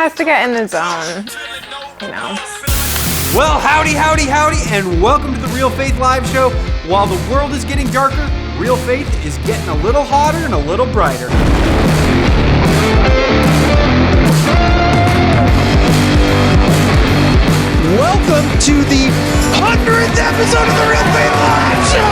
has to get in the zone, you know. Well, howdy, howdy, howdy, and welcome to the Real Faith Live Show. While the world is getting darker, Real Faith is getting a little hotter and a little brighter. Welcome to the 100th episode of the Real Faith Live Show!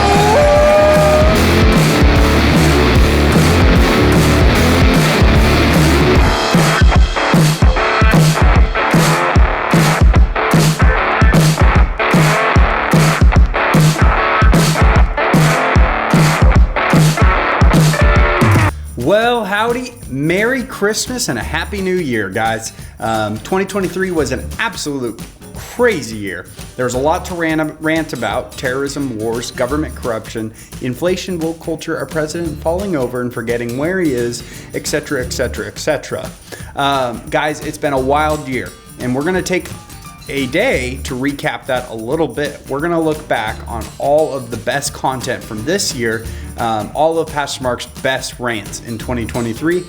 Well, howdy, Merry Christmas and a Happy New Year, guys. 2023 was an absolute crazy year. There was a lot to rant about: terrorism, wars, government corruption, inflation, woke culture, our president falling over and forgetting where he is, etc., etc., etc. Guys, it's been a wild year, and we're going to take a day to recap that a little bit. We're going to look back on all of the best content from this year, all of Pastor Mark's best rants in 2023.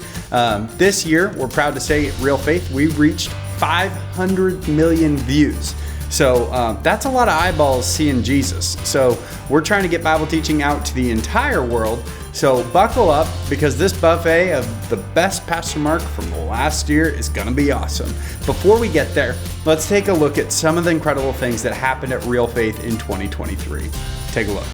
This year, we're proud to say at Real Faith, we reached 500 million views. So that's a lot of eyeballs seeing Jesus. So we're trying to get Bible teaching out to the entire world. So buckle up, because this buffet of the best Pastor Mark from the last year is going to be awesome. Before we get there, let's take a look at some of the incredible things that happened at Real Faith in 2023. Take a look.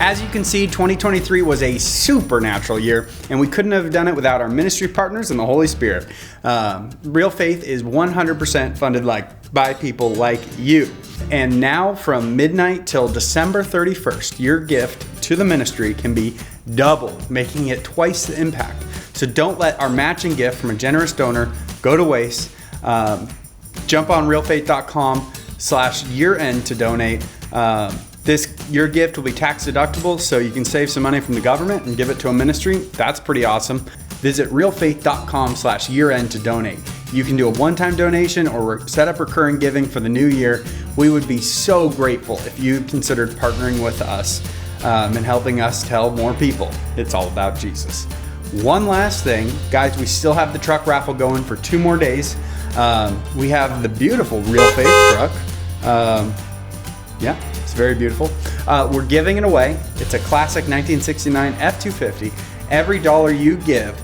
As you can see, 2023 was a supernatural year, and we couldn't have done it without our ministry partners and the Holy Spirit. Real Faith is 100% funded by people like you. And now from midnight till December 31st, your gift to the ministry can be double, making it twice the impact. So don't let our matching gift from a generous donor go to waste. Jump on realfaith.com/year-end to donate. Your gift will be tax deductible, so you can save some money from the government and give it to a ministry. That's pretty awesome. Visit realfaith.com/year-end to donate. You can do a one-time donation or set up recurring giving for the new year. We would be so grateful if you considered partnering with us and helping us tell more people it's all about Jesus. One last thing, guys, we still have the truck raffle going for 2 more days. We have the beautiful Real Faith truck. Yeah, it's very beautiful. We're giving it away. It's a classic 1969 F-250. Every dollar you give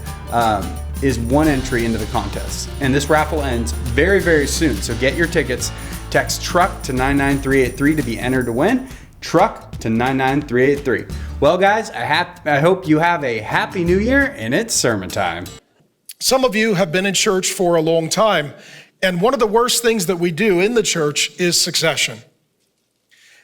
is one entry into the contest. And this raffle ends very, very soon. So get your tickets. Text TRUCK to 99383 to be entered to win. TRUCK to 99383. Well, guys, I hope you have a happy new year, and it's sermon time. Some of you have been in church for a long time, and one of the worst things that we do in the church is succession.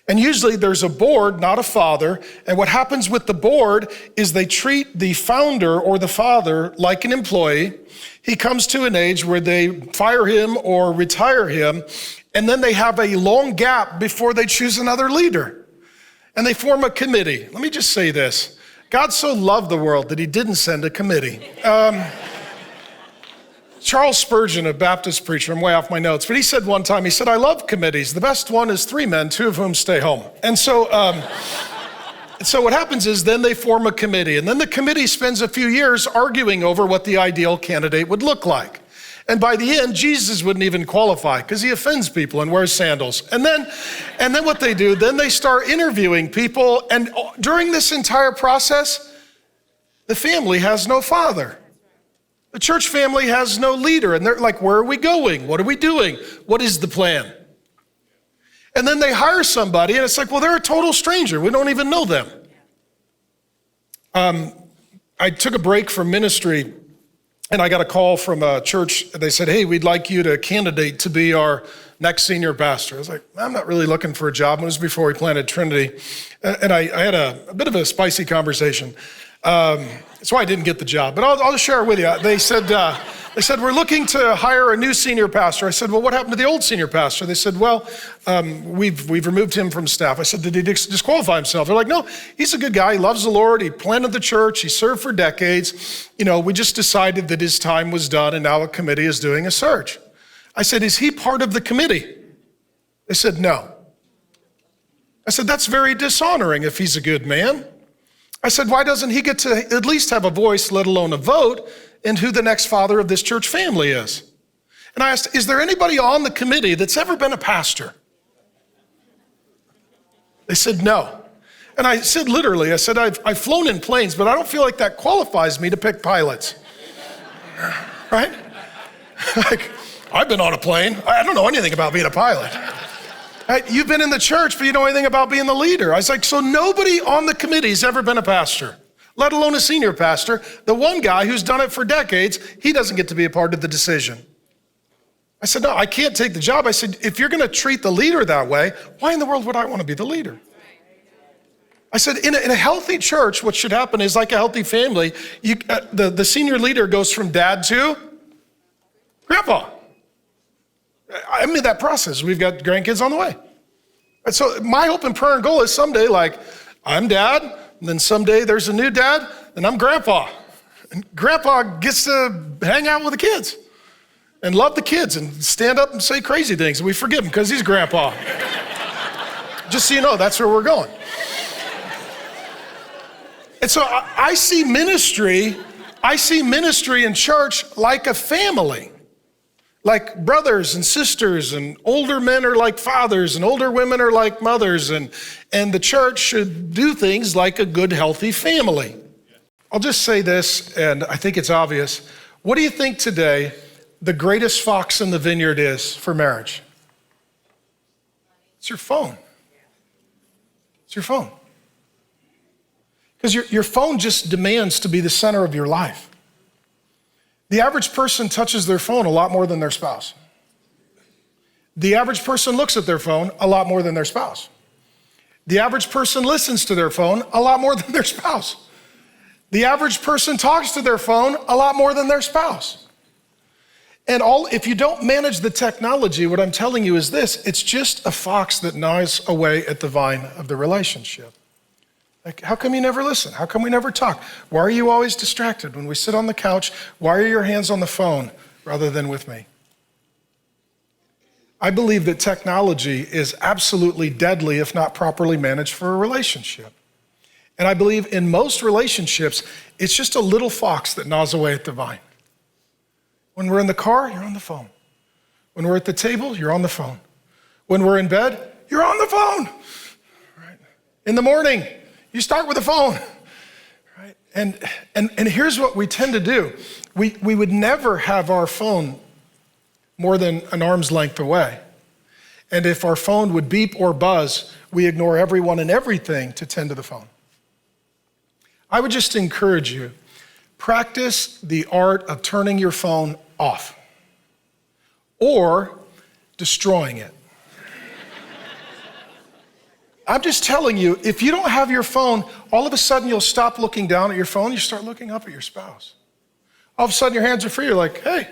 And usually there's a board, not a father, and what happens with the board is they treat the founder or the father like an employee. He comes to an age where they fire him or retire him, and then they have a long gap before they choose another leader. And they form a committee. Let me just say this. God so loved the world that he didn't send a committee. Charles Spurgeon, a Baptist preacher, I'm way off my notes, but he said one time, he said, I love committees. The best one is 3 men, 2 of whom stay home. And so what happens is then they form a committee, and then the committee spends a few years arguing over what the ideal candidate would look like. And by the end, Jesus wouldn't even qualify because he offends people and wears sandals. And then what they do, then they start interviewing people. And during this entire process, the family has no father. The church family has no leader. And they're like, where are we going? What are we doing? What is the plan? And then they hire somebody and it's like, well, they're a total stranger. We don't even know them. I took a break from ministry and I got a call from a church. They said, hey, we'd like you to candidate to be our next senior pastor. I was like, I'm not really looking for a job. It was before we planted Trinity. And I had a bit of a spicy conversation. That's why I didn't get the job, but I'll just share it with you. They said, we're looking to hire a new senior pastor. I said, well, what happened to the old senior pastor? They said, well, we've removed him from staff. I said, did he disqualify himself? They're like, no, he's a good guy. He loves the Lord. He planted the church. He served for decades. We just decided that his time was done and now a committee is doing a search. I said, is he part of the committee? They said, no. I said, that's very dishonoring if he's a good man. I said, why doesn't he get to at least have a voice, let alone a vote, in who the next father of this church family is? And I asked, is there anybody on the committee that's ever been a pastor? They said, no. And I said, literally, I said, I've flown in planes, but I don't feel like that qualifies me to pick pilots. Right? Like, I've been on a plane. I don't know anything about being a pilot. You've been in the church, but you know anything about being the leader. I was like, so nobody on the committee's ever been a pastor, let alone a senior pastor. The one guy who's done it for decades, he doesn't get to be a part of the decision. I said, no, I can't take the job. I said, if you're going to treat the leader that way, why in the world would I want to be the leader? I said, in a healthy church, what should happen is like a healthy family, the senior leader goes from dad to grandpa. I'm in that process. We've got grandkids on the way. And so my hope and prayer and goal is someday, like, I'm dad, and then someday there's a new dad, and I'm grandpa. And grandpa gets to hang out with the kids and love the kids and stand up and say crazy things. And we forgive him because he's grandpa. Just so you know, that's where we're going. And so I see ministry in church like a family. Like brothers and sisters, and older men are like fathers, and older women are like mothers, and the church should do things like a good, healthy family. I'll just say this, and I think it's obvious. What do you think today the greatest fox in the vineyard is for marriage? It's your phone. It's your phone. Because your phone just demands to be the center of your life. The average person touches their phone a lot more than their spouse. The average person looks at their phone a lot more than their spouse. The average person listens to their phone a lot more than their spouse. The average person talks to their phone a lot more than their spouse. And if you don't manage the technology, what I'm telling you is this: it's just a fox that gnaws away at the vine of the relationship. Like, how come you never listen? How come we never talk? Why are you always distracted? When we sit on the couch, why are your hands on the phone rather than with me? I believe that technology is absolutely deadly if not properly managed for a relationship. And I believe in most relationships, it's just a little fox that gnaws away at the vine. When we're in the car, you're on the phone. When we're at the table, you're on the phone. When we're in bed, you're on the phone. Right? In the morning, you start with the phone, right? And here's what we tend to do. We would never have our phone more than an arm's length away. And if our phone would beep or buzz, we ignore everyone and everything to tend to the phone. I would just encourage you, practice the art of turning your phone off or destroying it. I'm just telling you, if you don't have your phone, all of a sudden you'll stop looking down at your phone, you start looking up at your spouse. All of a sudden your hands are free, you're like, hey,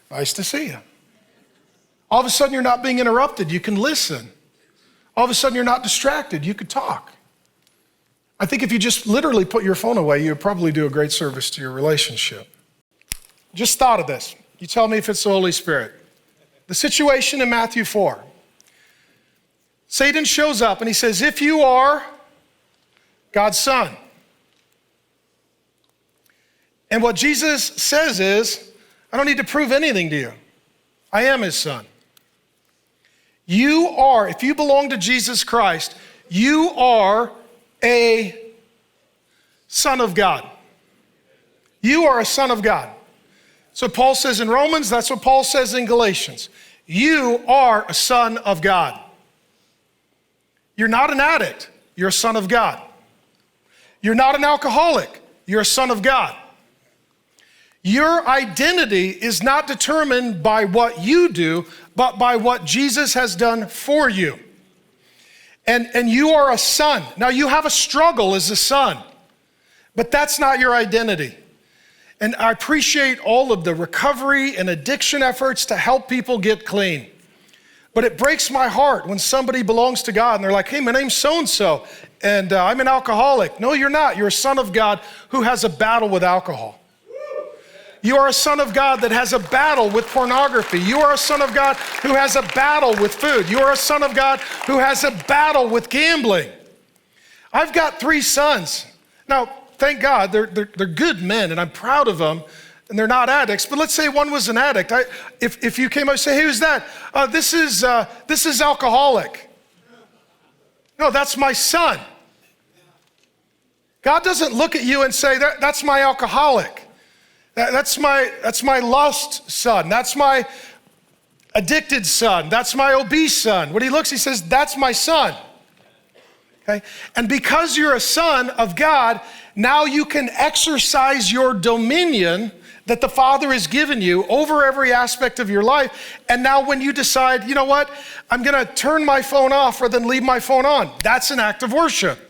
nice to see you. All of a sudden you're not being interrupted, you can listen. All of a sudden you're not distracted, you could talk. I think if you just literally put your phone away, you would probably do a great service to your relationship. Just thought of this. You tell me if it's the Holy Spirit. The situation in Matthew 4. Satan shows up and he says, if you are God's son. And what Jesus says is, I don't need to prove anything to you. I am his son. You are, if you belong to Jesus Christ, you are a son of God. You are a son of God. So Paul says in Romans, that's what Paul says in Galatians. You are a son of God. You're not an addict, you're a son of God. You're not an alcoholic, you're a son of God. Your identity is not determined by what you do, but by what Jesus has done for you. And you are a son. Now you have a struggle as a son, but that's not your identity. And I appreciate all of the recovery and addiction efforts to help people get clean. But it breaks my heart when somebody belongs to God and they're like, hey, my name's so-and-so, and I'm an alcoholic. No, you're not. You're a son of God who has a battle with alcohol. You are a son of God that has a battle with pornography. You are a son of God who has a battle with food. You are a son of God who has a battle with gambling. I've got 3 sons. Now, thank God, they're good men, and I'm proud of them, and they're not addicts. But let's say one was an addict. If you came up and say, hey, who's that? This is alcoholic. No, that's my son. God doesn't look at you and say, that's my alcoholic. That's my lust son. That's my addicted son. That's my obese son. When he looks, he says, that's my son. Okay? And because you're a son of God, now you can exercise your dominion that the Father has given you over every aspect of your life. And now when you decide, you know what, I'm gonna turn my phone off rather than leave my phone on, that's an act of worship.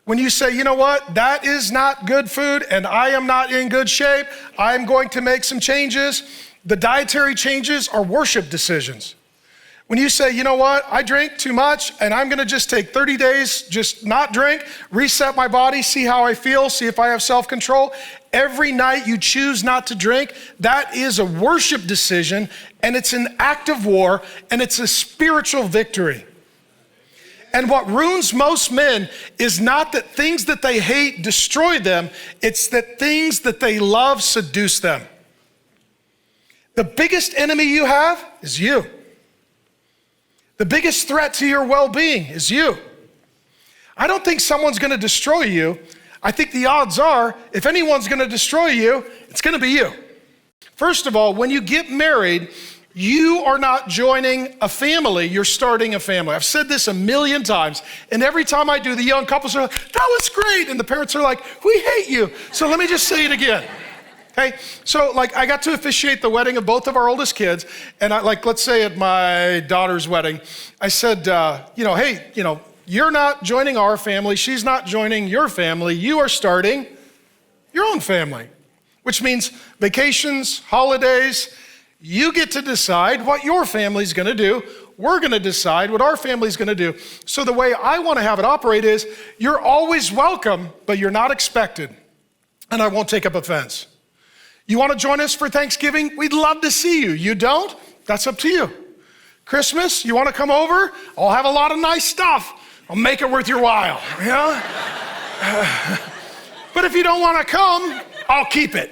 When you say, you know what, that is not good food and I am not in good shape, I'm going to make some changes. The dietary changes are worship decisions. When you say, you know what, I drink too much and I'm gonna just take 30 days, just not drink, reset my body, see how I feel, see if I have self-control. Every night you choose not to drink, that is a worship decision, and it's an act of war, and it's a spiritual victory. And what ruins most men is not that things that they hate destroy them, it's that things that they love seduce them. The biggest enemy you have is you. The biggest threat to your well-being is you. I don't think someone's gonna destroy you. I think the odds are, if anyone's gonna destroy you, it's gonna be you. First of all, when you get married, you are not joining a family, you're starting a family. I've said this a million times, and every time I do, the young couples are like, that was great, and the parents are like, we hate you. So let me just say it again. Okay, so I got to officiate the wedding of both of our oldest kids, and let's say at my daughter's wedding, I said, hey, you're not joining our family, she's not joining your family, you are starting your own family, which means vacations, holidays, you get to decide what your family's gonna do. We're gonna decide what our family's gonna do. So the way I wanna have it operate is, you're always welcome, but you're not expected, and I won't take up offense. You wanna join us for Thanksgiving? We'd love to see you. You don't? That's up to you. Christmas, you wanna come over? I'll have a lot of nice stuff. I'll make it worth your while, But if you don't wanna come, I'll keep it,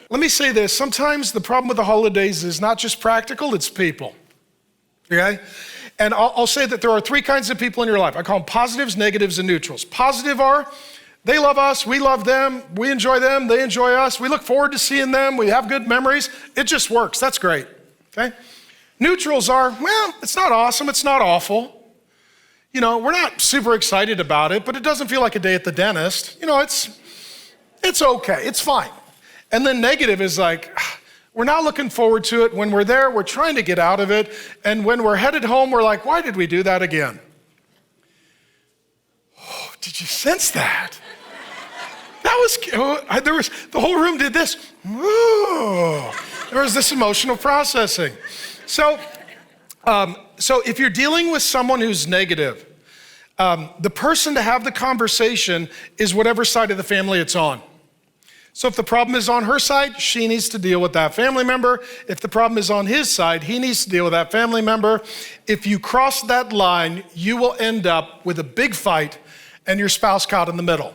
Let me say this, sometimes the problem with the holidays is not just practical, it's people, okay? And I'll say that there are 3 kinds of people in your life. I call them positives, negatives, and neutrals. Positive are, they love us, we love them, we enjoy them, they enjoy us, we look forward to seeing them, we have good memories, it just works, that's great, okay? Neutrals are, well, it's not awesome, it's not awful. We're not super excited about it, but it doesn't feel like a day at the dentist. It's okay, it's fine. And then negative is like, we're not looking forward to it. When we're there, we're trying to get out of it. And when we're headed home, we're like, why did we do that again? Oh, did you sense that? The whole room did this. Ooh, there was this emotional processing. So if you're dealing with someone who's negative, The person to have the conversation is whatever side of the family it's on. So if the problem is on her side, she needs to deal with that family member. If the problem is on his side, he needs to deal with that family member. If you cross that line, you will end up with a big fight and your spouse caught in the middle.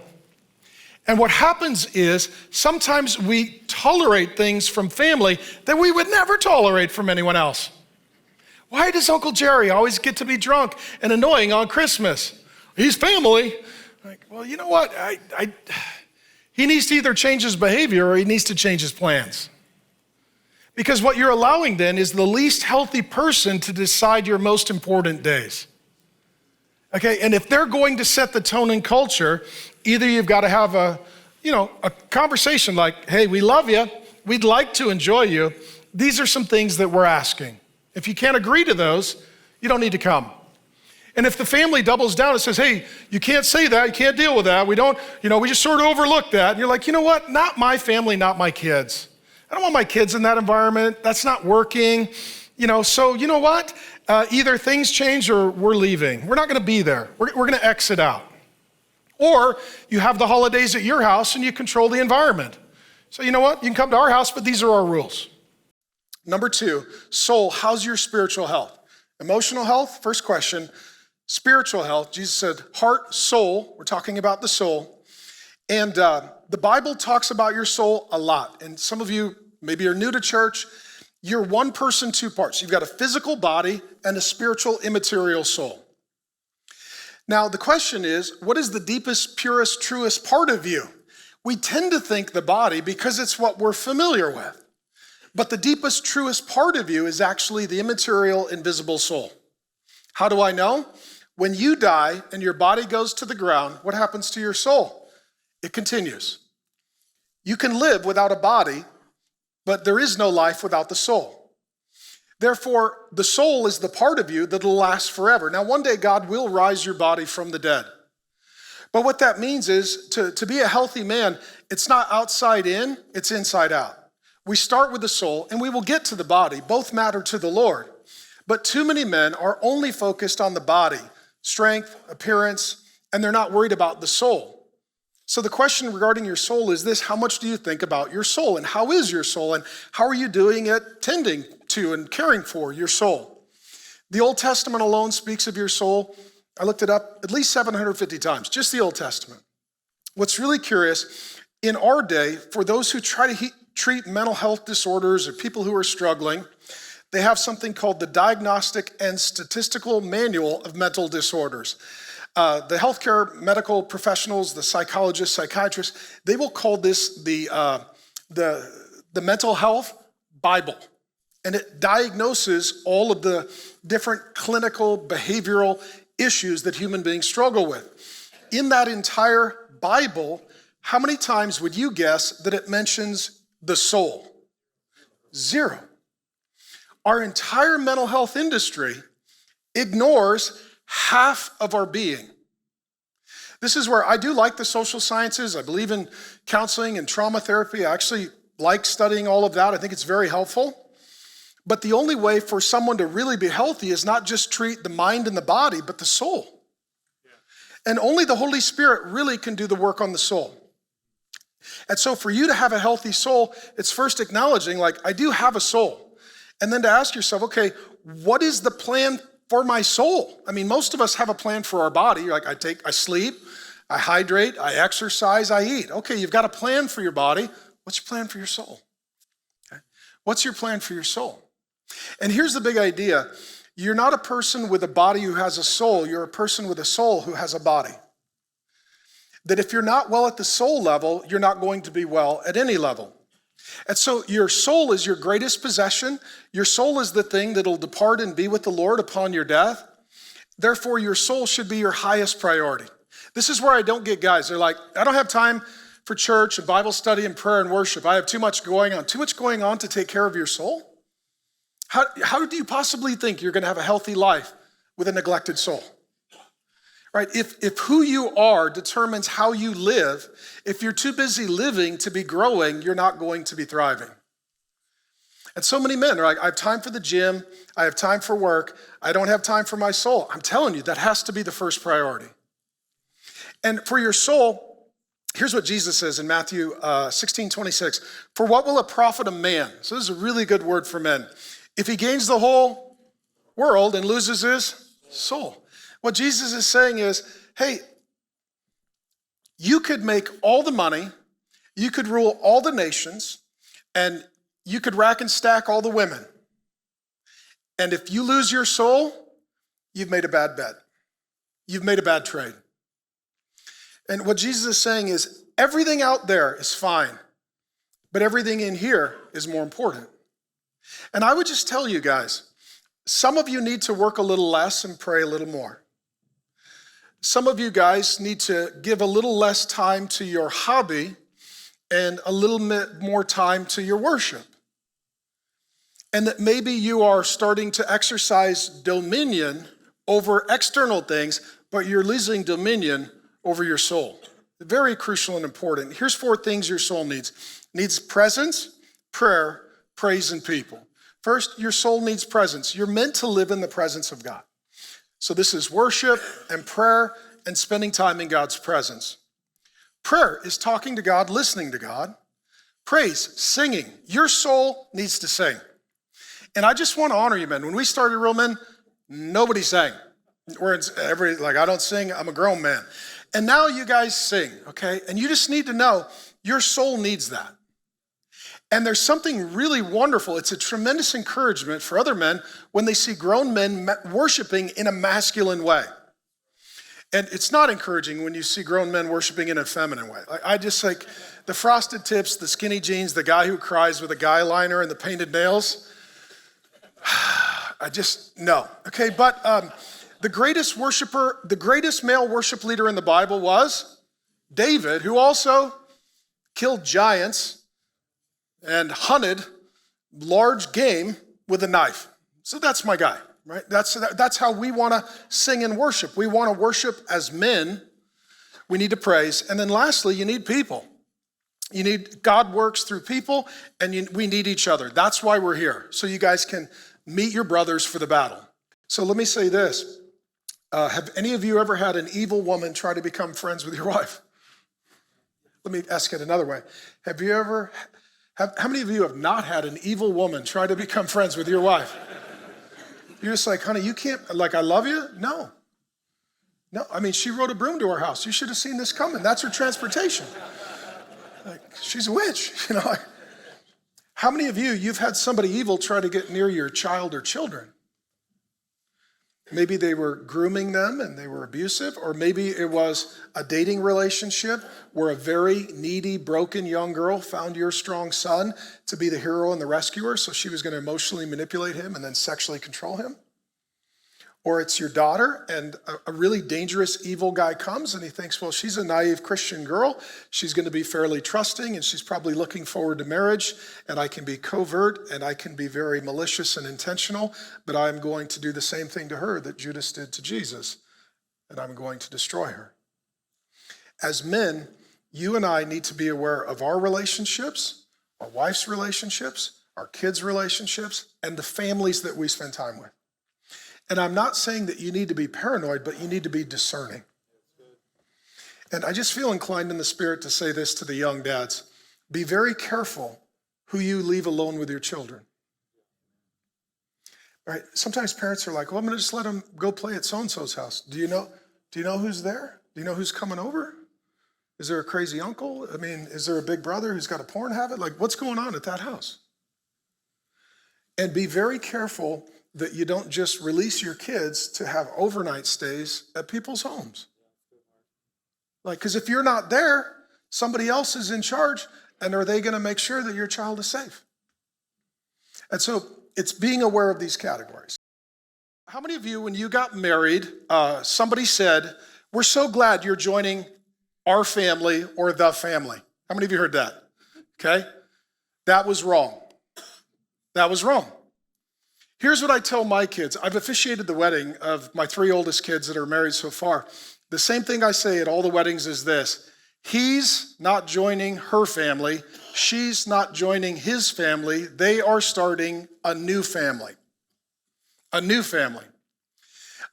And what happens is sometimes we tolerate things from family that we would never tolerate from anyone else. Why does Uncle Jerry always get to be drunk and annoying on Christmas? He's family. Like, well, you know what? He needs to either change his behavior or he needs to change his plans. Because what you're allowing then is the least healthy person to decide your most important days. Okay, and if they're going to set the tone and culture, either you've got to have a conversation like, hey, we love you. We'd like to enjoy you. These are some things that we're asking. If you can't agree to those, you don't need to come. And if the family doubles down and says, hey, you can't say that, you can't deal with that, we just sort of overlook that. And you're like, you know what? Not my family, not my kids. I don't want my kids in that environment. That's not working. So you know what? Either things change or we're leaving. We're not gonna be there. We're gonna exit out. Or you have the holidays at your house and you control the environment. So you know what? You can come to our house, but these are our rules. Number 2, soul, how's your spiritual health? Emotional health, first question. Spiritual health, Jesus said heart, soul, we're talking about the soul. And the Bible talks about your soul a lot. And some of you, maybe you're new to church, you're one person, two parts. You've got a physical body and a spiritual immaterial soul. Now the question is, what is the deepest, purest, truest part of you? We tend to think the body because it's what we're familiar with. But the deepest, truest part of you is actually the immaterial, invisible soul. How do I know? When you die and your body goes to the ground, what happens to your soul? It continues. You can live without a body, but there is no life without the soul. Therefore, the soul is the part of you that will last forever. Now, one day God will rise your body from the dead. But what that means is to be a healthy man, it's not outside in, it's inside out. We start with the soul and we will get to the body. Both matter to the Lord. But too many men are only focused on the body, strength, appearance, and they're not worried about the soul. So the question regarding your soul is this: how much do you think about your soul? And how is your soul? And how are you doing at tending to and caring for your soul? The Old Testament alone speaks of your soul. I looked it up at least 750 times, just the Old Testament. What's really curious, in our day, for those who try to treat mental health disorders or people who are struggling, they have something called the Diagnostic and Statistical Manual of Mental Disorders. The healthcare medical professionals, the psychologists, psychiatrists, they will call this the mental health Bible. And it diagnoses all of the different clinical, behavioral issues that human beings struggle with. In that entire Bible, how many times would you guess that it mentions the soul? 0. Our entire mental health industry ignores half of our being. This is where I do like the social sciences. I believe in counseling and trauma therapy. I actually like studying all of that. I think it's very helpful. But the only way for someone to really be healthy is not just treat the mind and the body, but the soul. And only the Holy Spirit really can do the work on the soul. And so for you to have a healthy soul, it's first acknowledging, like, I do have a soul. And then to ask yourself, okay, what is the plan for my soul? I mean, most of us have a plan for our body. Like, I sleep, I hydrate, I exercise, I eat. Okay, you've got a plan for your body. What's your plan for your soul? Okay. What's your plan for your soul? And here's the big idea. You're not a person with a body who has a soul. You're a person with a soul who has a body. That if you're not well at the soul level, you're not going to be well at any level. And so your soul is your greatest possession. Your soul is the thing that'll depart and be with the Lord upon your death. Therefore, your soul should be your highest priority. This is where I don't get guys. They're like, I don't have time for church and Bible study and prayer and worship. I have too much going on. Too much going on to take care of your soul? How do you possibly think you're going to have a healthy life with a neglected soul? Right? If who you are determines how you live, if you're too busy living to be growing, you're not going to be thriving. And so many men are like, I have time for the gym, I have time for work, I don't have time for my soul. I'm telling you, that has to be the first priority. And for your soul, here's what Jesus says in Matthew 16:26. For what will it profit a man? So this is a really good word for men. If he gains the whole world and loses his soul. What Jesus is saying is, hey, you could make all the money, you could rule all the nations, and you could rack and stack all the women. And if you lose your soul, you've made a bad bet. You've made a bad trade. And what Jesus is saying is everything out there is fine, but everything in here is more important. And I would just tell you guys, some of you need to work a little less and pray a little more. Some of you guys need to give a little less time to your hobby and a little bit more time to your worship. And that maybe you are starting to exercise dominion over external things, but you're losing dominion over your soul. Very crucial and important. Here's 4 things your soul needs. Needs presence, prayer, praise, and people. First, your soul needs presence. You're meant to live in the presence of God. So this is worship and prayer and spending time in God's presence. Prayer is talking to God, listening to God. Praise, singing. Your soul needs to sing. And I just want to honor you, men. When we started Real Men, nobody sang. I don't sing, I'm a grown man. And now you guys sing, okay? And you just need to know your soul needs that. And there's something really wonderful. It's a tremendous encouragement for other men when they see grown men worshiping in a masculine way. And it's not encouraging when you see grown men worshiping in a feminine way. I just like the frosted tips, the skinny jeans, the guy who cries with a guy liner and the painted nails. No. Okay, but the greatest worshiper, the greatest male worship leader in the Bible was David, who also killed giants and hunted large game with a knife. So that's my guy, right? That's how we want to sing and worship. We want to worship as men. We need to praise. And then lastly, you need people. God works through people, and we need each other. That's why we're here, so you guys can meet your brothers for the battle. So let me say this. Have any of you ever had an evil woman try to become friends with your wife? Let me ask it another way. How many of you have not had an evil woman try to become friends with your wife? You're just like, honey, you can't, I love you? No. I mean, she rode a broom to our house. You should have seen this coming. That's her transportation. She's a witch, How many of you've had somebody evil try to get near your child or children? Maybe they were grooming them and they were abusive, or maybe it was a dating relationship where a very needy, broken young girl found your strong son to be the hero and the rescuer, so she was going to emotionally manipulate him and then sexually control him. Or it's your daughter and a really dangerous, evil guy comes and he thinks, well, she's a naive Christian girl. She's going to be fairly trusting and she's probably looking forward to marriage, and I can be covert and I can be very malicious and intentional, but I'm going to do the same thing to her that Judas did to Jesus, and I'm going to destroy her. As men, you and I need to be aware of our relationships, our wife's relationships, our kids' relationships, and the families that we spend time with. And I'm not saying that you need to be paranoid, but you need to be discerning. And I just feel inclined in the spirit to say this to the young dads. Be very careful who you leave alone with your children. Right? Sometimes parents are like, well, I'm going to just let them go play at so-and-so's house. Do you know who's there? Do you know who's coming over? Is there a crazy uncle? I mean, is there a big brother who's got a porn habit? What's going on at that house? And be very careful that you don't just release your kids to have overnight stays at people's homes. Because if you're not there, somebody else is in charge, and are they going to make sure that your child is safe? And so it's being aware of these categories. How many of you, when you got married, somebody said, we're so glad you're joining our family or the family? How many of you heard that? Okay? That was wrong. That was wrong. Here's what I tell my kids. I've officiated the wedding of my 3 oldest kids that are married so far. The same thing I say at all the weddings is this: he's not joining her family, she's not joining his family. They are starting a new family. A new family.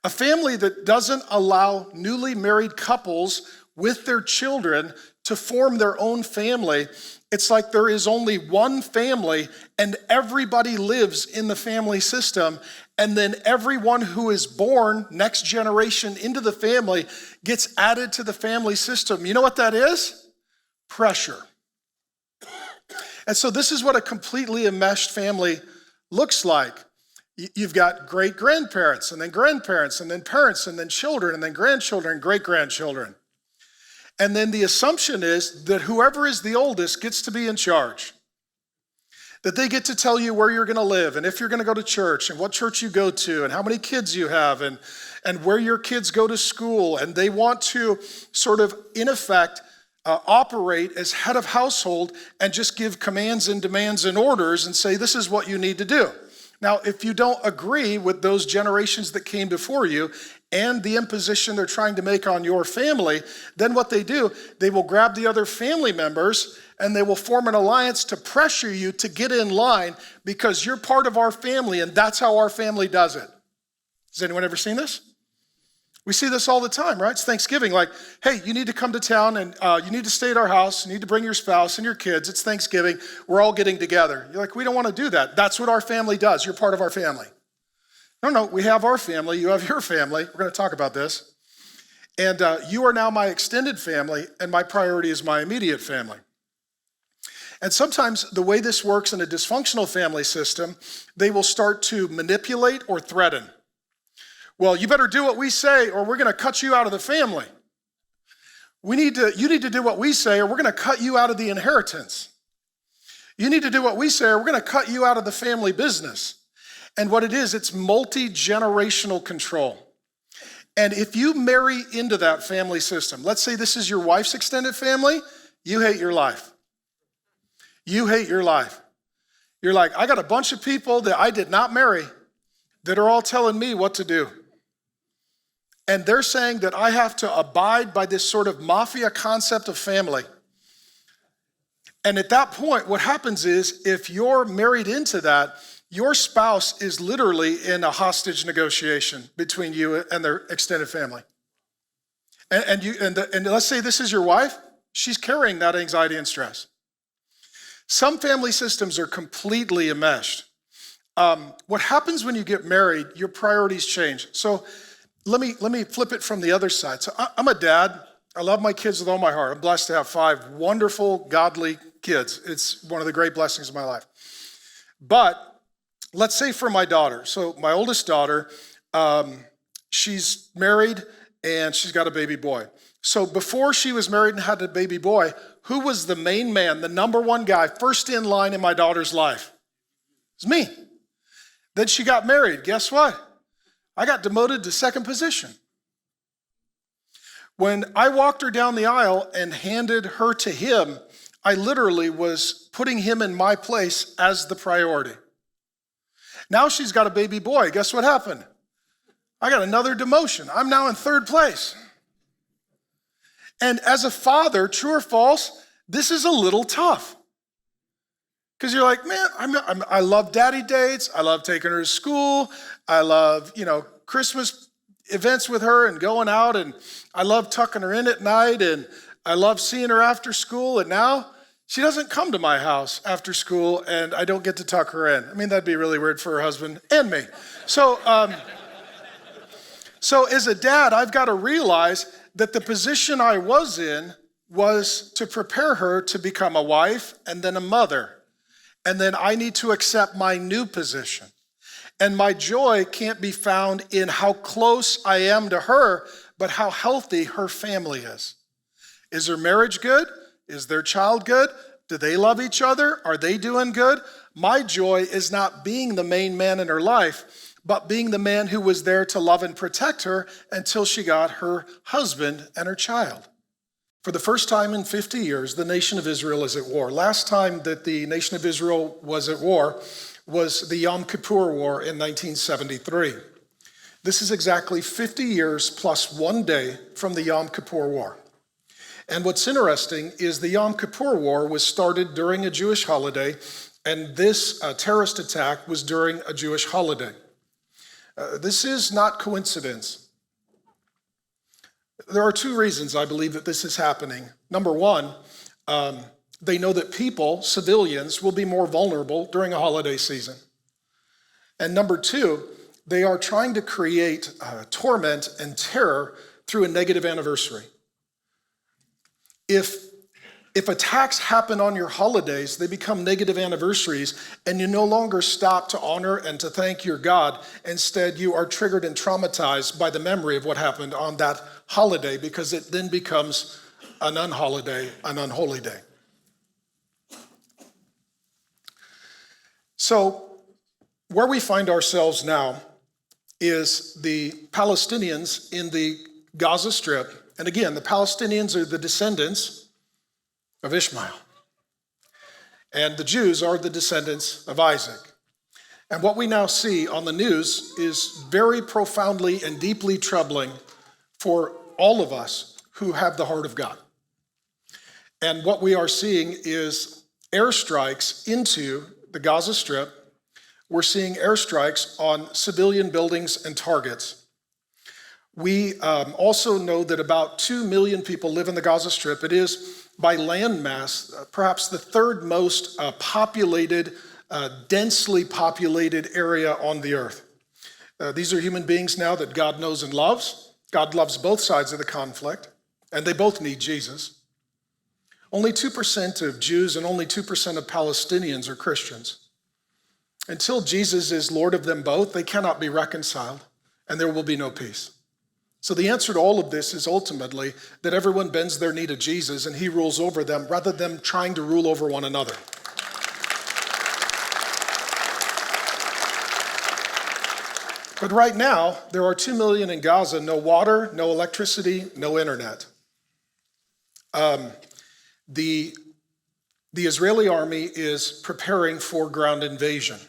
A family that doesn't allow newly married couples with their children to form their own family. It's like there is only one family and everybody lives in the family system. And then everyone who is born, next generation into the family, gets added to the family system. You know what that is? Pressure. And so this is what a completely enmeshed family looks like. You've got great-grandparents, and then grandparents, and then parents, and then children, and then grandchildren, and great-grandchildren. And then the assumption is that whoever is the oldest gets to be in charge. That they get to tell you where you're going to live, and if you're going to go to church, and what church you go to, and how many kids you have, and where your kids go to school. And they want to sort of, in effect, operate as head of household and just give commands and demands and orders and say, this is what you need to do. Now, if you don't agree with those generations that came before you and the imposition they're trying to make on your family, then what they do, they will grab the other family members and they will form an alliance to pressure you to get in line because you're part of our family and that's how our family does it. Has anyone ever seen this? We see this all the time, right? It's Thanksgiving. Like, hey, you need to come to town and you need to stay at our house. You need to bring your spouse and your kids. It's Thanksgiving. We're all getting together. You're like, we don't want to do that. That's what our family does. You're part of our family. No, we have our family. You have your family. We're going to talk about this. And you are now my extended family, and my priority is my immediate family. And sometimes the way this works in a dysfunctional family system, they will start to manipulate or threaten. Well, you better do what we say or we're going to cut you out of the family. You need to do what we say or we're going to cut you out of the inheritance. You need to do what we say or we're going to cut you out of the family business. And what it is, it's multi-generational control. And if you marry into that family system, let's say this is your wife's extended family, you hate your life. You hate your life. You're like, I got a bunch of people that I did not marry that are all telling me what to do. And they're saying that I have to abide by this sort of mafia concept of family. And at that point, what happens is if you're married into that, your spouse is literally in a hostage negotiation between you and their extended family. And let's say this is your wife, she's carrying that anxiety and stress. Some family systems are completely enmeshed. What happens when you get married, your priorities change. So let me flip it from the other side. So I'm a dad. I love my kids with all my heart. I'm blessed to have 5 wonderful, godly kids. It's one of the great blessings of my life. But let's say for my daughter. So my oldest daughter, she's married and she's got a baby boy. So before she was married and had a baby boy, who was the main man, the number one guy, first in line in my daughter's life? It was me. Then she got married. Guess what? I got demoted to second position. When I walked her down the aisle and handed her to him, I literally was putting him in my place as the priority. Now she's got a baby boy. Guess what happened? I got another demotion. I'm now in third place. And as a father, true or false, this is a little tough. Because you're like, man, I love daddy dates. I love taking her to school. I love, Christmas events with her and going out. And I love tucking her in at night. And I love seeing her after school. And now she doesn't come to my house after school and I don't get to tuck her in. I mean, that'd be really weird for her husband and me. So as a dad, I've got to realize that the position I was in was to prepare her to become a wife and then a mother. And then I need to accept my new position. And my joy can't be found in how close I am to her, but how healthy her family is. Is her marriage good? Is their child good? Do they love each other? Are they doing good? My joy is not being the main man in her life, but being the man who was there to love and protect her until she got her husband and her child. For the first time in 50 years, the nation of Israel is at war. Last time that the nation of Israel was at war was the Yom Kippur War in 1973. This is exactly 50 years plus 1 day from the Yom Kippur War. And what's interesting is the Yom Kippur War was started during a Jewish holiday, and this terrorist attack was during a Jewish holiday. This is not coincidence. There are two reasons I believe that this is happening. Number one, they know that people, civilians, will be more vulnerable during a holiday season. And number two, they are trying to create torment and terror through a negative anniversary. If attacks happen on your holidays, they become negative anniversaries, and you no longer stop to honor and to thank your God. Instead, you are triggered and traumatized by the memory of what happened on that holiday, because it then becomes an unholy day. So, where we find ourselves now is the Palestinians in the Gaza Strip. And again, the Palestinians are the descendants of Ishmael. And the Jews are the descendants of Isaac. And what we now see on the news is very profoundly and deeply troubling for all of us who have the heart of God. And what we are seeing is airstrikes into the Gaza Strip. We're seeing airstrikes on civilian buildings and targets. We also know that about 2 million people live in the Gaza Strip. It is, by land mass, perhaps the third most populated, densely populated area on the earth. These are human beings now that God knows and loves. God loves both sides of the conflict, and they both need Jesus. Only 2% of Jews and only 2% of Palestinians are Christians. Until Jesus is Lord of them both, they cannot be reconciled, and there will be no peace. So the answer to all of this is ultimately that everyone bends their knee to Jesus and he rules over them rather than trying to rule over one another. But right now, there are 2 million in Gaza, no water, no electricity, no internet. The Israeli army is preparing for ground invasion.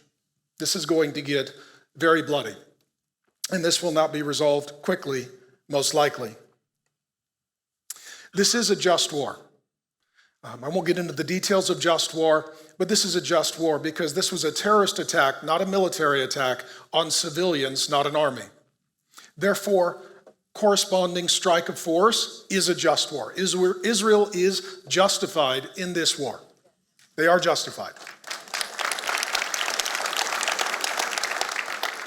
This is going to get very bloody, and this will not be resolved quickly, most likely. This is a just war. I won't get into the details of just war, but this is a just war because this was a terrorist attack, not a military attack, on civilians, not an army. Therefore, corresponding strike of force is a just war. Israel is justified in this war. They are justified.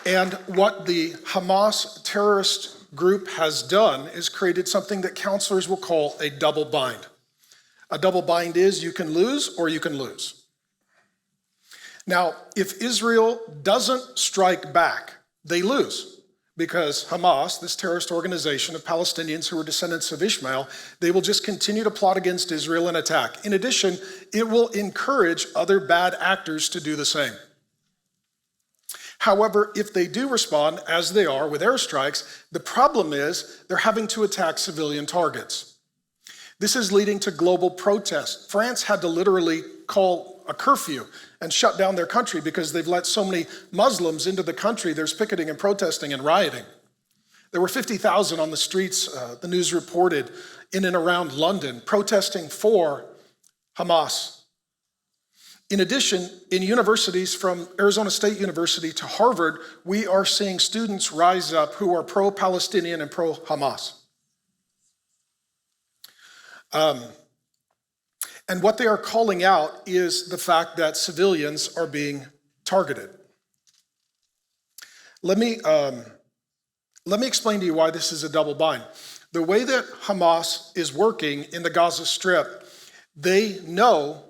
And what the Hamas terrorist group has done is created something that counselors will call a double bind. A double bind is you can lose or you can lose. Now, if Israel doesn't strike back, they lose, because Hamas, this terrorist organization of Palestinians who are descendants of Ishmael, they will just continue to plot against Israel and attack. In addition, it will encourage other bad actors to do the same. However, if they do respond, as they are with airstrikes, the problem is they're having to attack civilian targets. This is leading to global protests. France had to literally call a curfew and shut down their country because they've let so many Muslims into the country. There's picketing and protesting and rioting. There were 50,000 on the streets, the news reported, in and around London, protesting for Hamas. In addition, in universities from Arizona State University to Harvard, we are seeing students rise up who are pro-Palestinian and pro-Hamas. And what they are calling out is the fact that civilians are being targeted. Let me explain to you why this is a double bind. The way that Hamas is working in the Gaza Strip, they know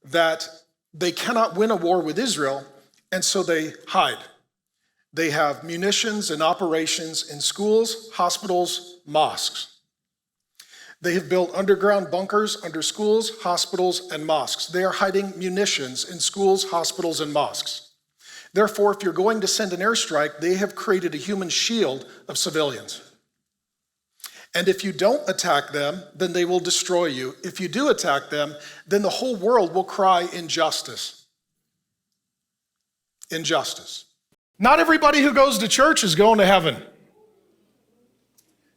that they cannot win a war with Israel, and so they hide. They have munitions and operations in schools, hospitals, mosques. They have built underground bunkers under schools, hospitals, and mosques. They are hiding munitions in schools, hospitals, and mosques. Therefore, if you're going to send an airstrike, they have created a human shield of civilians. And if you don't attack them, then they will destroy you. If you do attack them, then the whole world will cry injustice. Injustice. Not everybody who goes to church is going to heaven.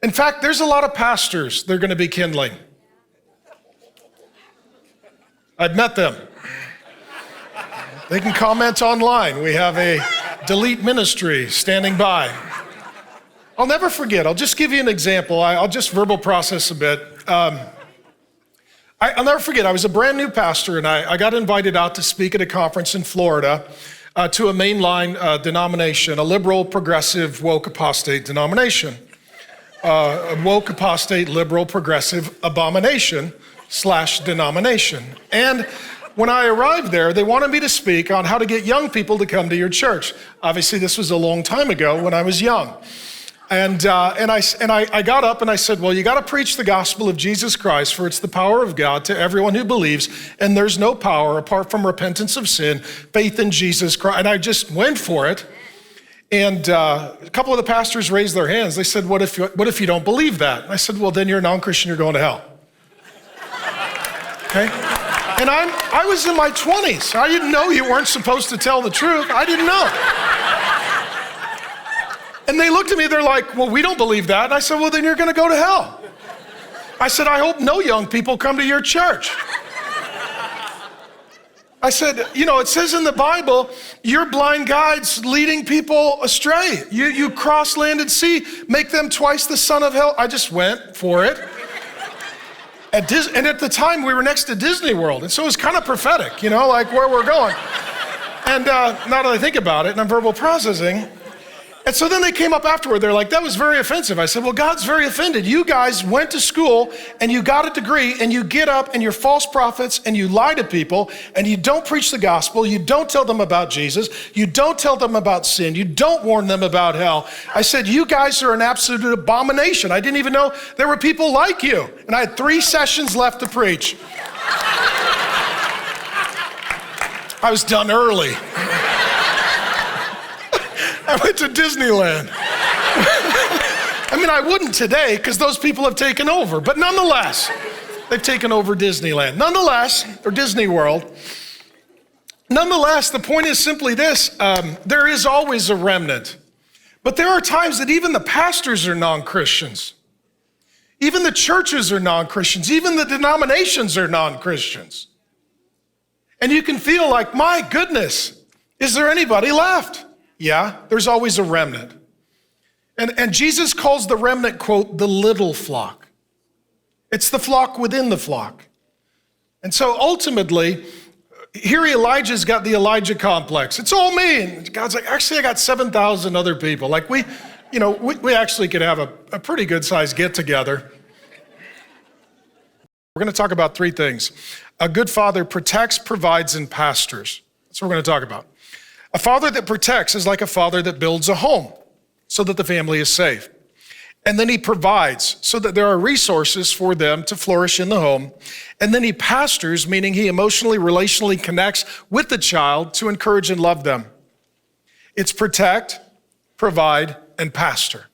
In fact, there's a lot of pastors they're going to be kindling. I've met them. They can comment online. We have a delete ministry standing by. I'll never forget. I'll just give you an example. I'll just verbal process a bit. I'll never forget. I was a brand new pastor, and I got invited out to speak at a conference in Florida to a mainline denomination, a liberal, progressive, woke, apostate denomination. A woke, apostate, liberal, progressive abomination / denomination. And when I arrived there, they wanted me to speak on how to get young people to come to your church. Obviously, this was a long time ago when I was young. And I got up and I said, well, you got to preach the gospel of Jesus Christ, for it's the power of God to everyone who believes, and there's no power apart from repentance of sin, faith in Jesus Christ. And I just went for it. And a couple of the pastors raised their hands. They said, what if you don't believe that? And I said, well, then you're a non-Christian, you're going to hell. Okay? And I was in my 20s. I didn't know you weren't supposed to tell the truth. I didn't know. And they looked at me, they're like, well, we don't believe that. And I said, well, then you're going to go to hell. I said, I hope no young people come to your church. I said, it says in the Bible, you're blind guides leading people astray. You cross land and sea, make them twice the son of hell. I just went for it. And at the time, we were next to Disney World. And so it was kind of prophetic, like where we're going. And now that I think about it, and I'm verbal processing. And so then they came up afterward. They're like, that was very offensive. I said, well, God's very offended. You guys went to school and you got a degree and you get up and you're false prophets and you lie to people and you don't preach the gospel. You don't tell them about Jesus. You don't tell them about sin. You don't warn them about hell. I said, you guys are an absolute abomination. I didn't even know there were people like you. And I had 3 sessions left to preach. I was done early. I went to Disneyland. I wouldn't today because those people have taken over. But nonetheless, they've taken over Disneyland. Or Disney World. Nonetheless, the point is simply this. There is always a remnant. But there are times that even the pastors are non-Christians. Even the churches are non-Christians. Even the denominations are non-Christians. And you can feel like, my goodness, is there anybody left? Yeah, there's always a remnant. And Jesus calls the remnant, quote, the little flock. It's the flock within the flock. And so ultimately, here Elijah's got the Elijah complex. It's all me. And God's like, actually, I got 7,000 other people. Like we actually could have a pretty good sized get together. We're going to talk about 3 things. A good father protects, provides, and pastors. That's what we're going to talk about. A father that protects is like a father that builds a home so that the family is safe. And then he provides so that there are resources for them to flourish in the home. And then he pastors, meaning he emotionally, relationally connects with the child to encourage and love them. It's protect, provide, and pastor.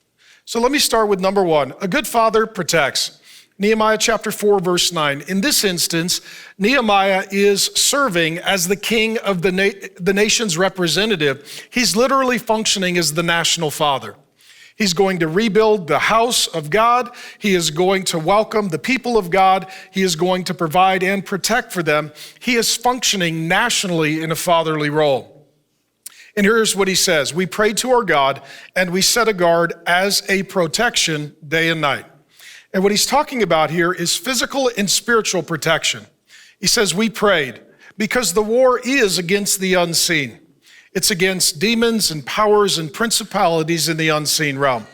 So let me start with number 1. A good father protects. Nehemiah chapter 4, verse 9. In this instance, Nehemiah is serving as the king of the nation's representative. He's literally functioning as the national father. He's going to rebuild the house of God. He is going to welcome the people of God. He is going to provide and protect for them. He is functioning nationally in a fatherly role. And here's what he says. We pray to our God and we set a guard as a protection day and night. And what he's talking about here is physical and spiritual protection. He says, we prayed because the war is against the unseen. It's against demons and powers and principalities in the unseen realm.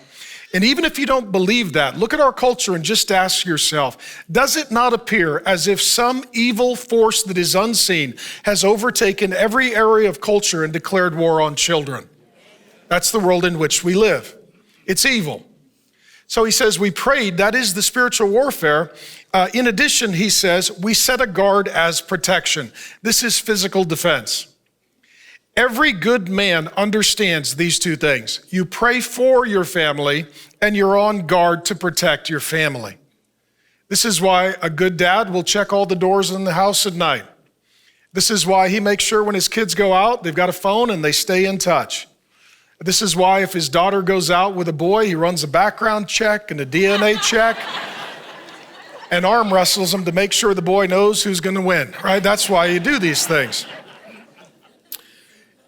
And even if you don't believe that, look at our culture and just ask yourself, does it not appear as if some evil force that is unseen has overtaken every area of culture and declared war on children? That's the world in which we live. It's evil. So he says, we prayed, that is the spiritual warfare. In addition, he says, we set a guard as protection. This is physical defense. Every good man understands these 2 things. You pray for your family and you're on guard to protect your family. This is why a good dad will check all the doors in the house at night. This is why he makes sure when his kids go out, they've got a phone and they stay in touch. This is why if his daughter goes out with a boy, he runs a background check and a DNA check. and arm wrestles him to make sure the boy knows who's going to win, right? That's why you do these things.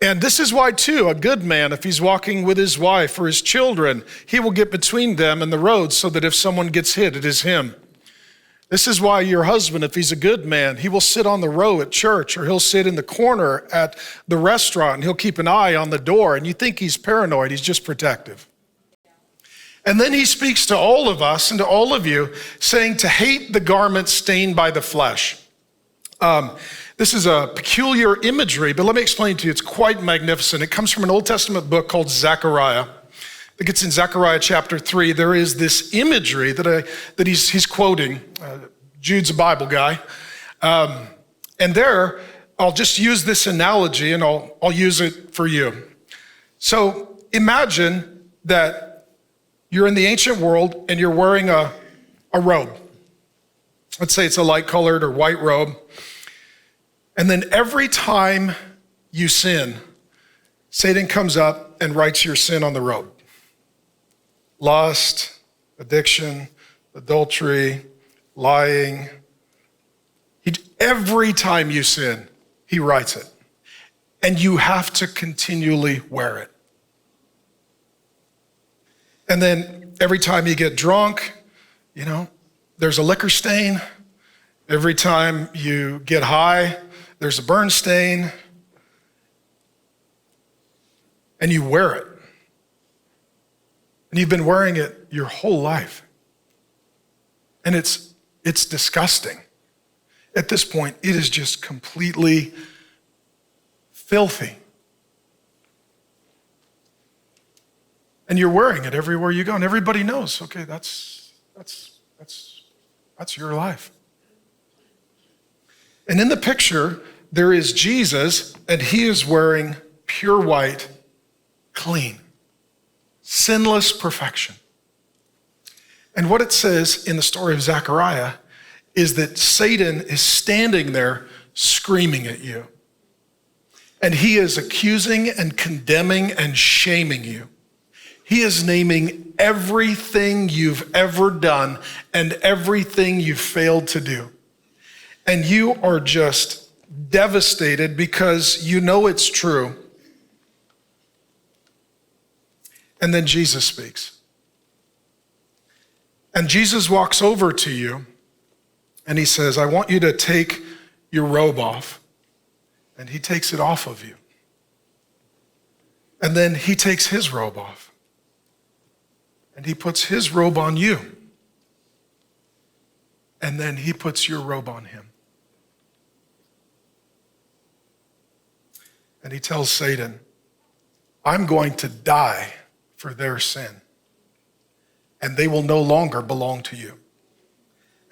And this is why, too, a good man, if he's walking with his wife or his children, he will get between them and the road so that if someone gets hit, it is him. This is why your husband, if he's a good man, he will sit on the row at church, or he'll sit in the corner at the restaurant, and he'll keep an eye on the door. And you think he's paranoid, he's just protective. And then he speaks to all of us and to all of you, saying to hate the garment stained by the flesh. This is a peculiar imagery, but let me explain to you. It's quite magnificent. It comes from an Old Testament book called Zechariah. I think it's in Zechariah chapter 3. There is this imagery that he's quoting. Jude's a Bible guy. And there, I'll just use this analogy and I'll use it for you. So imagine that you're in the ancient world and you're wearing a robe. Let's say it's a light colored or white robe. And then every time you sin, Satan comes up and writes your sin on the robe. Lust, addiction, adultery, lying. Every time you sin, he writes it. And you have to continually wear it. And then every time you get drunk, there's a liquor stain. Every time you get high, there's a burn stain. And you wear it. And you've been wearing it your whole life. And it's disgusting. At this point, it is just completely filthy. And you're wearing it everywhere you go, and everybody knows, okay, that's your life. And in the picture, there is Jesus, and he is wearing pure white, clean, sinless perfection. And what it says in the story of Zechariah is that Satan is standing there screaming at you. And he is accusing and condemning and shaming you. He is naming everything you've ever done and everything you've failed to do. And you are just devastated because you know it's true. And then Jesus speaks. And Jesus walks over to you and he says, I want you to take your robe off. And he takes it off of you. And then he takes his robe off. And he puts his robe on you. And then he puts your robe on him. And he tells Satan, I'm going to die for their sin. And they will no longer belong to you.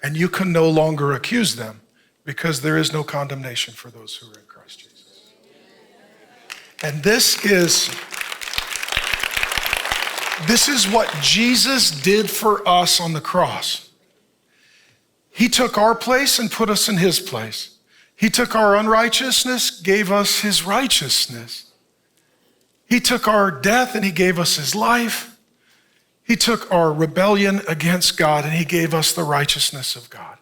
And you can no longer accuse them because there is no condemnation for those who are in Christ Jesus. And this is what Jesus did for us on the cross. He took our place and put us in his place. He took our unrighteousness, gave us his righteousness. He took our death and he gave us his life. He took our rebellion against God and he gave us the righteousness of God.